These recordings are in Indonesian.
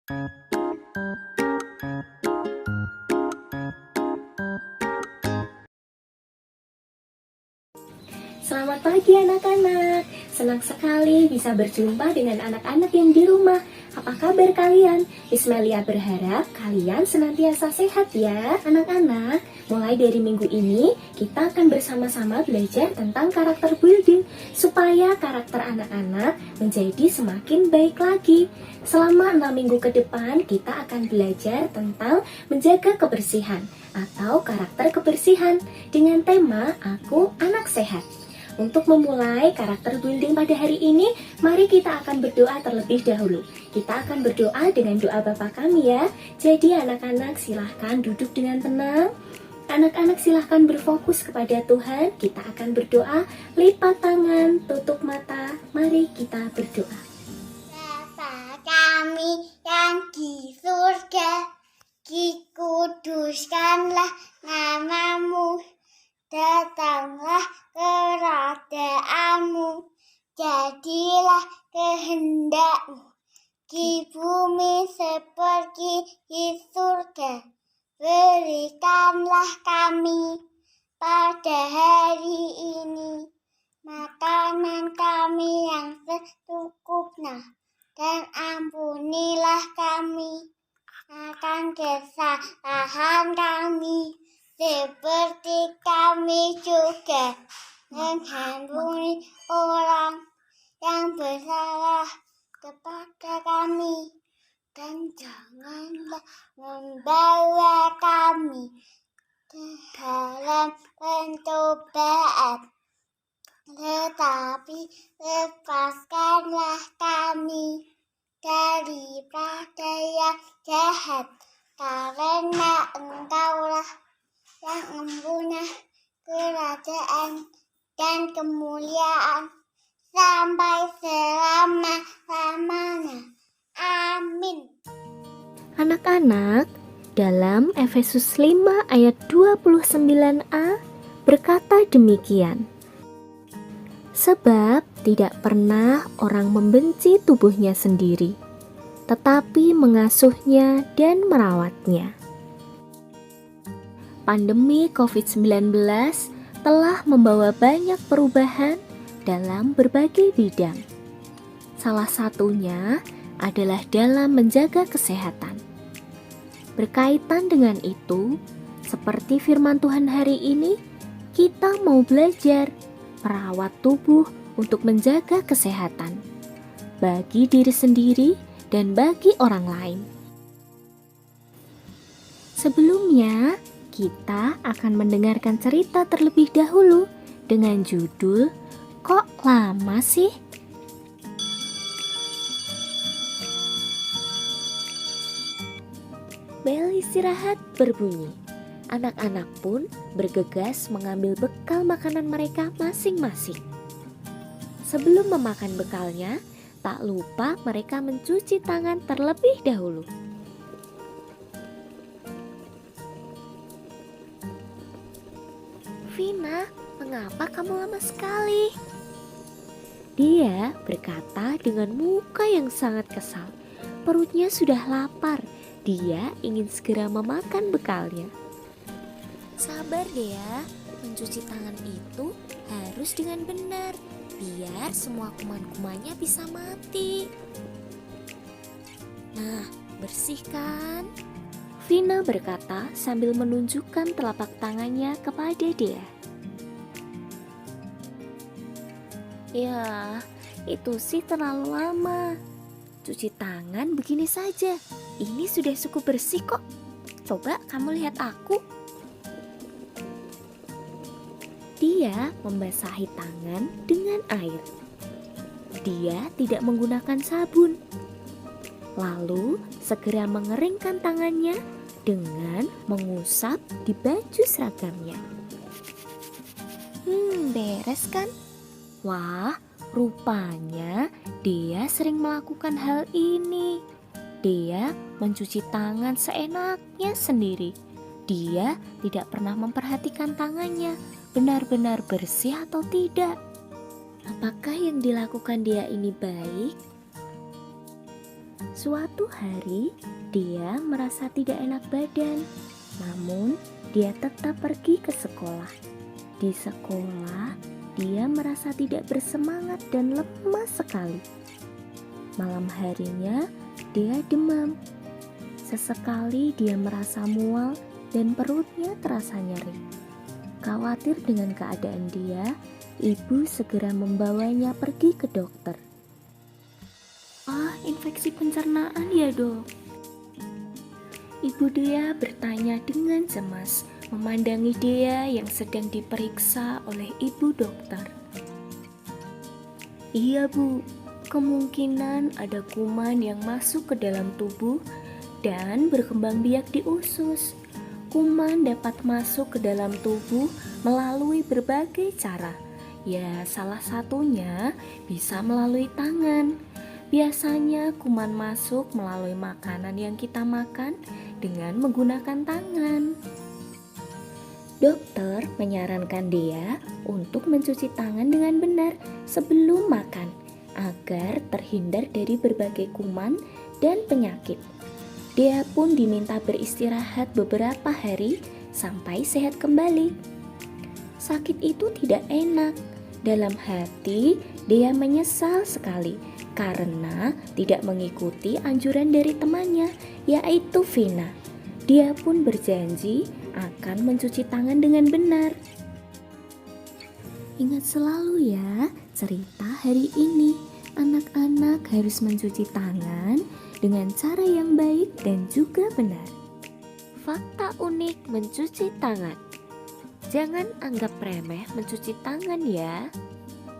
Selamat pagi anak-anak. Senang sekali bisa berjumpa dengan anak-anak yang di rumah. Apa kabar kalian? Ismelia berharap kalian senantiasa sehat ya anak-anak. Mulai dari minggu ini kita akan bersama-sama belajar tentang karakter building supaya karakter anak-anak menjadi semakin baik lagi. Selama 6 minggu ke depan kita akan belajar tentang menjaga kebersihan atau karakter kebersihan dengan tema Aku Anak Sehat. Untuk memulai karakter building pada hari ini, mari kita akan berdoa terlebih dahulu. Kita akan berdoa dengan doa Bapa kami ya. Jadi anak-anak silahkan duduk dengan tenang. Anak-anak silahkan berfokus kepada Tuhan. Kita akan berdoa, lipat tangan, tutup mata. Mari kita berdoa. Bapa kami yang di surga, dikuduskanlah namamu. Datanglah kerajaanmu, jadilah kehendakmu di bumi seperti di surga. Berikanlah kami pada hari ini makanan kami yang secukupnya, dan ampunilah kami akan kesalahan kami, seperti kami juga mengampuni orang yang bersalah kepada kami. Dan janganlah membawa kami ke dalam pencobaan, tetapi lepaskanlah kami daripada yang jahat, karena Engkaulah yang mempunyai kerajaan dan kemuliaan sampai selama-lamanya. Amin. Anak-anak, dalam Efesus 5 ayat 29a berkata demikian. Sebab tidak pernah orang membenci tubuhnya sendiri, tetapi mengasuhnya dan merawatnya. Pandemi COVID-19 telah membawa banyak perubahan dalam berbagai bidang. Salah satunya adalah dalam menjaga kesehatan. Berkaitan dengan itu, seperti firman Tuhan hari ini, kita mau belajar merawat tubuh untuk menjaga kesehatan bagi diri sendiri dan bagi orang lain. Sebelumnya, kita akan mendengarkan cerita terlebih dahulu dengan judul Kok Lama Sih? Bel istirahat berbunyi. Anak-anak pun bergegas mengambil bekal makanan mereka masing-masing. Sebelum memakan bekalnya, tak lupa mereka mencuci tangan terlebih dahulu. Vina, mengapa kamu lama sekali? Dia berkata dengan muka yang sangat kesal. Perutnya sudah lapar. Dia ingin segera memakan bekalnya. Sabar Dea, mencuci tangan itu harus dengan benar, biar semua kuman-kumannya bisa mati. Nah, bersih kan? Vina berkata sambil menunjukkan telapak tangannya kepada Dea. Ya, itu sih terlalu lama. Cuci tangan begini saja. Ini sudah cukup bersih kok. Coba kamu lihat aku. Dia membasahi tangan dengan air. Dia tidak menggunakan sabun. Lalu segera mengeringkan tangannya dengan mengusap di baju seragamnya. Beres kan? Wah, rupanya dia sering melakukan hal ini. Dia mencuci tangan seenaknya sendiri. Dia tidak pernah memperhatikan tangannya benar-benar bersih atau tidak. Apakah yang dilakukan dia ini baik? Suatu hari, dia merasa tidak enak badan, namun dia tetap pergi ke sekolah. Di sekolah, dia merasa tidak bersemangat dan lemas sekali. Malam harinya, dia demam. Sesekali dia merasa mual dan perutnya terasa nyeri. Khawatir dengan keadaan dia, ibu segera membawanya pergi ke dokter. Infeksi pencernaan ya dok? Ibu dia bertanya dengan cemas, memandangi dia yang sedang diperiksa oleh ibu dokter. Iya bu, kemungkinan ada kuman yang masuk ke dalam tubuh dan berkembang biak di usus. Kuman dapat masuk ke dalam tubuh melalui berbagai cara. Ya, salah satunya bisa melalui tangan. Biasanya kuman masuk melalui makanan yang kita makan dengan menggunakan tangan. Dokter menyarankan dia untuk mencuci tangan dengan benar sebelum makan agar terhindar dari berbagai kuman dan penyakit. Dia pun diminta beristirahat beberapa hari sampai sehat kembali. Sakit itu tidak enak. Dalam hati, dia menyesal sekali karena tidak mengikuti anjuran dari temannya, yaitu Vina. Dia pun berjanji akan mencuci tangan dengan benar. Ingat selalu ya, cerita hari ini. Anak-anak harus mencuci tangan dengan cara yang baik dan juga benar. Fakta unik mencuci tangan. Jangan anggap remeh mencuci tangan ya.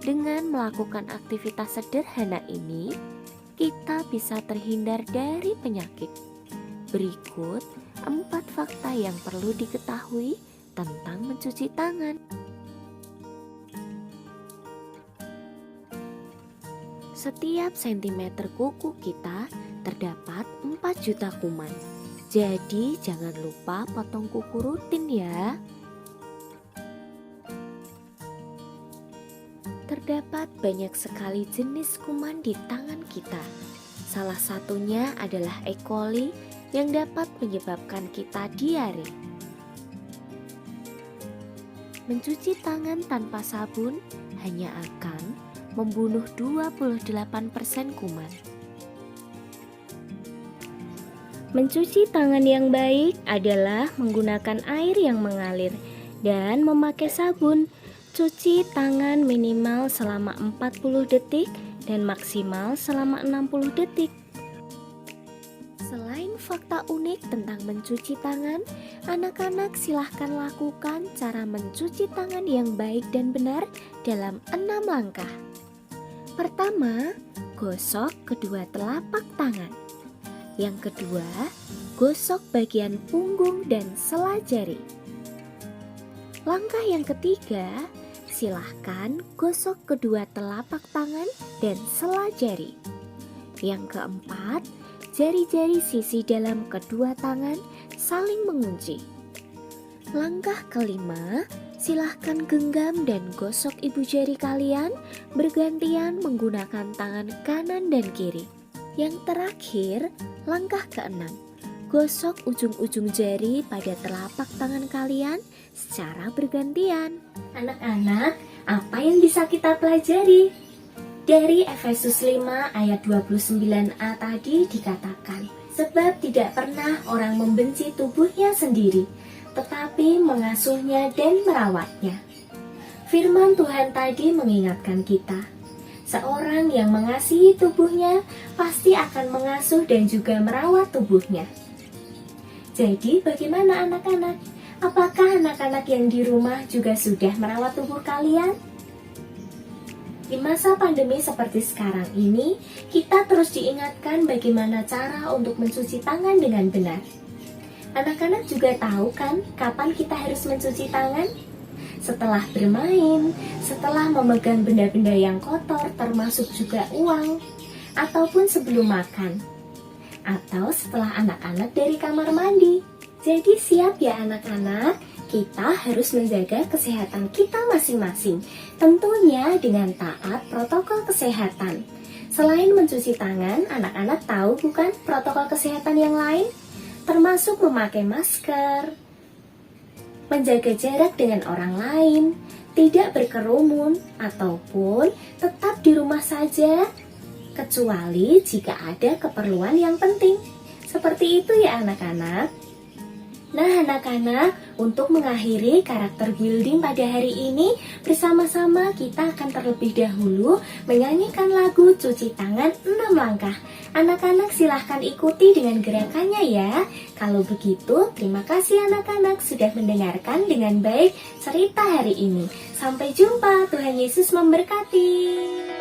Dengan melakukan aktivitas sederhana ini, kita bisa terhindar dari penyakit. Berikut 4 fakta yang perlu diketahui tentang mencuci tangan. Setiap sentimeter kuku kita terdapat 4 juta kuman. Jadi jangan lupa potong kuku rutin ya. Terdapat banyak sekali jenis kuman di tangan kita. Salah satunya adalah E. coli yang dapat menyebabkan kita diare. Mencuci tangan tanpa sabun hanya akan membunuh 28% kuman. Mencuci tangan yang baik adalah menggunakan air yang mengalir dan memakai sabun. Cuci tangan minimal selama 40 detik dan maksimal selama 60 detik. Selain fakta unik tentang mencuci tangan, anak-anak silahkan lakukan cara mencuci tangan yang baik dan benar dalam 6 langkah. Pertama, gosok kedua telapak tangan. Yang kedua, gosok bagian punggung dan sela jari. Langkah yang ketiga, silahkan gosok kedua telapak tangan dan sela jari. Yang keempat, jari-jari sisi dalam kedua tangan saling mengunci. Langkah kelima, silahkan genggam dan gosok ibu jari kalian bergantian menggunakan tangan kanan dan kiri. Yang terakhir, langkah keenam, gosok ujung-ujung jari pada telapak tangan kalian secara bergantian. Anak-anak, apa yang bisa kita pelajari? Dari Efesus 5 ayat 29a tadi dikatakan, sebab tidak pernah orang membenci tubuhnya sendiri, tetapi mengasuhnya dan merawatnya. Firman Tuhan tadi mengingatkan kita, seorang yang mengasihi tubuhnya pasti akan mengasuh dan juga merawat tubuhnya. Jadi bagaimana anak-anak? Apakah anak-anak yang di rumah juga sudah merawat tubuh kalian? Di masa pandemi seperti sekarang ini, kita terus diingatkan bagaimana cara untuk mencuci tangan dengan benar. Anak-anak juga tahu kan kapan kita harus mencuci tangan? Setelah bermain, setelah memegang benda-benda yang kotor termasuk juga uang, ataupun sebelum makan, atau setelah anak-anak dari kamar mandi. Jadi siap ya anak-anak, kita harus menjaga kesehatan kita masing-masing, tentunya dengan taat protokol kesehatan. Selain mencuci tangan, anak-anak tahu bukan protokol kesehatan yang lain? Termasuk memakai masker, menjaga jarak dengan orang lain, tidak berkerumun, ataupun tetap di rumah saja, kecuali jika ada keperluan yang penting. Seperti itu ya anak-anak. Nah anak-anak, untuk mengakhiri karakter building pada hari ini, bersama-sama kita akan terlebih dahulu menyanyikan lagu Cuci Tangan 6 Langkah. Anak-anak silahkan ikuti dengan gerakannya ya. Kalau begitu, terima kasih anak-anak sudah mendengarkan dengan baik cerita hari ini. Sampai jumpa, Tuhan Yesus memberkati.